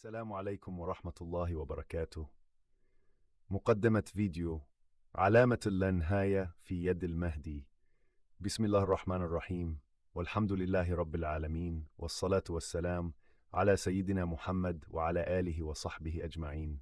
السلام عليكم ورحمة الله وبركاته. مقدمة فيديو: علامة اللانهاية في يد المهدي. بسم الله الرحمن الرحيم، والحمد لله رب العالمين، والصلاة والسلام على سيدنا محمد وعلى آله وصحبه أجمعين.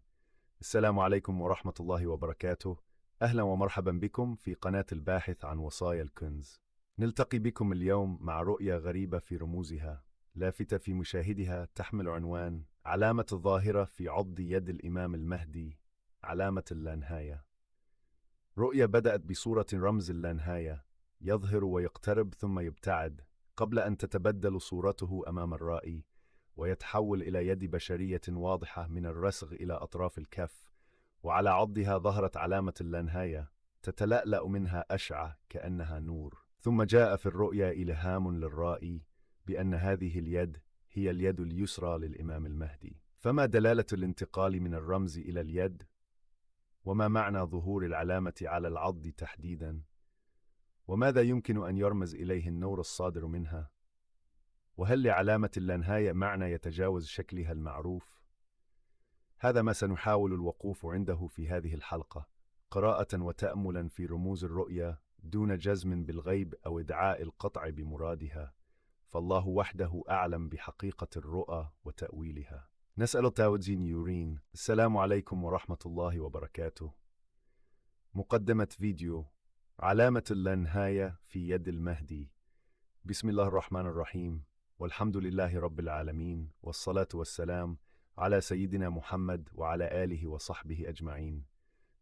السلام عليكم ورحمة الله وبركاته. أهلا ومرحبا بكم في قناة الباحث عن وصايا الكنز. نلتقي بكم اليوم مع رؤية غريبة في رموزها، لافتة في مشاهدها، تحمل عنوان: علامة الظاهرة في عضد يد الإمام المهدي، علامة اللانهاية. رؤية بدأت بصورة رمز اللانهاية، يظهر ويقترب ثم يبتعد، قبل أن تتبدل صورته أمام الرائي ويتحول إلى يد بشرية واضحة من الرسغ إلى أطراف الكف، وعلى عضدها ظهرت علامة اللانهاية، تتلألأ منها أشعة كأنها نور. ثم جاء في الرؤيا إلهام للرائي بأن هذه اليد هي اليد اليسرى للإمام المهدي. فما دلالة الانتقال من الرمز إلى اليد؟ وما معنى ظهور العلامة على العضد تحديداً؟ وماذا يمكن أن يرمز إليه النور الصادر منها؟ وهل لعلامة اللانهاية معنى يتجاوز شكلها المعروف؟ هذا ما سنحاول الوقوف عنده في هذه الحلقة، قراءة وتأملا في رموز الرؤيا دون جزم بالغيب أو ادعاء القطع بمرادها، فالله وحده أعلم بحقيقة الرؤى وتأويلها. نسأل تاوزين يورين: السلام عليكم ورحمة الله وبركاته. مقدمة فيديو: علامة اللانهاية في يد المهدي. بسم الله الرحمن الرحيم، والحمد لله رب العالمين، والصلاة والسلام على سيدنا محمد وعلى آله وصحبه أجمعين.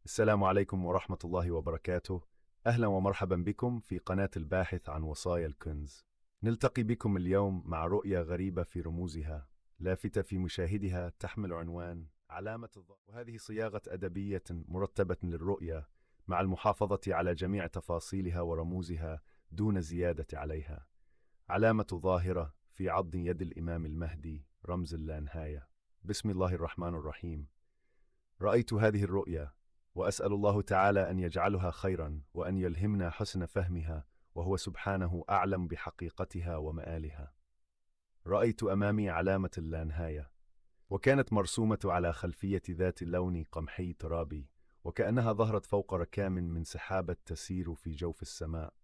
السلام عليكم ورحمة الله وبركاته. أهلا ومرحبا بكم في قناة الباحث عن وصايا الكنز. نلتقي بكم اليوم مع رؤية غريبة في رموزها، لافتة في مشاهدها، تحمل عنوان علامة الظاهرة. وهذه صياغة أدبية مرتبة للرؤية، مع المحافظة على جميع تفاصيلها ورموزها دون زيادة عليها. علامة ظاهرة في عضد يد الإمام المهدي، رمز اللانهاية. بسم الله الرحمن الرحيم. رأيت هذه الرؤيا، وأسأل الله تعالى أن يجعلها خيرا وأن يلهمنا حسن فهمها، وهو سبحانه أعلم بحقيقتها ومآلها. رأيت أمامي علامة اللانهاية، وكانت مرسومة على خلفية ذات لون قمحي ترابي، وكأنها ظهرت فوق ركام من سحابة تسير في جوف السماء.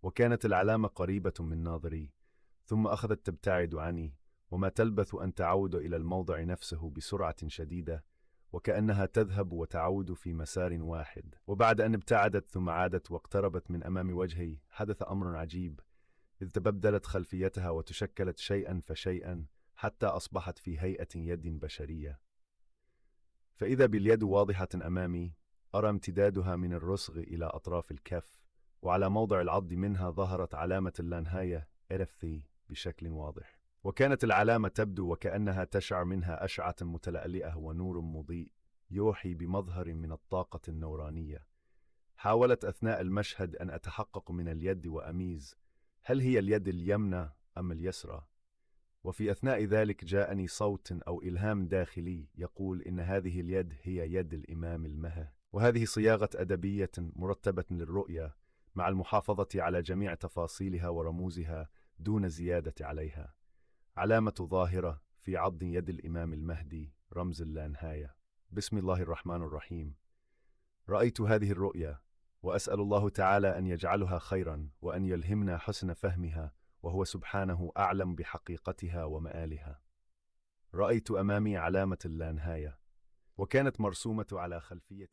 وكانت العلامة قريبة من ناظري، ثم أخذت تبتعد عني، وما تلبث أن تعود إلى الموضع نفسه بسرعة شديدة، وكأنها تذهب وتعود في مسار واحد. وبعد أن ابتعدت ثم عادت واقتربت من أمام وجهي، حدث أمر عجيب، إذ تبدلت خلفيتها وتشكلت شيئا فشيئا حتى أصبحت في هيئة يد بشرية. فإذا باليد واضحة أمامي، أرى امتدادها من الرسغ إلى أطراف الكف، وعلى موضع العضد منها ظهرت علامة اللانهاية RFC بشكل واضح. وكانت العلامة تبدو وكأنها تشع منها أشعة متلألئة ونور مضيء يوحي بمظهر من الطاقة النورانية. حاولت أثناء المشهد أن أتحقق من اليد وأميز هل هي اليد اليمنى أم اليسرى، وفي أثناء ذلك جاءني صوت أو إلهام داخلي يقول إن هذه اليد هي يد الإمام المهدي. وهذه صياغة أدبية مرتبة للرؤية، مع المحافظة على جميع تفاصيلها ورموزها دون زيادة عليها. علامة ظاهرة في عضد يد الإمام المهدي، رمز اللانهاية. بسم الله الرحمن الرحيم. رأيت هذه الرؤيا، وأسأل الله تعالى أن يجعلها خيرا وأن يلهمنا حسن فهمها، وهو سبحانه أعلم بحقيقتها ومآلها. رأيت أمامي علامة اللانهاية، وكانت مرسومة على خلفية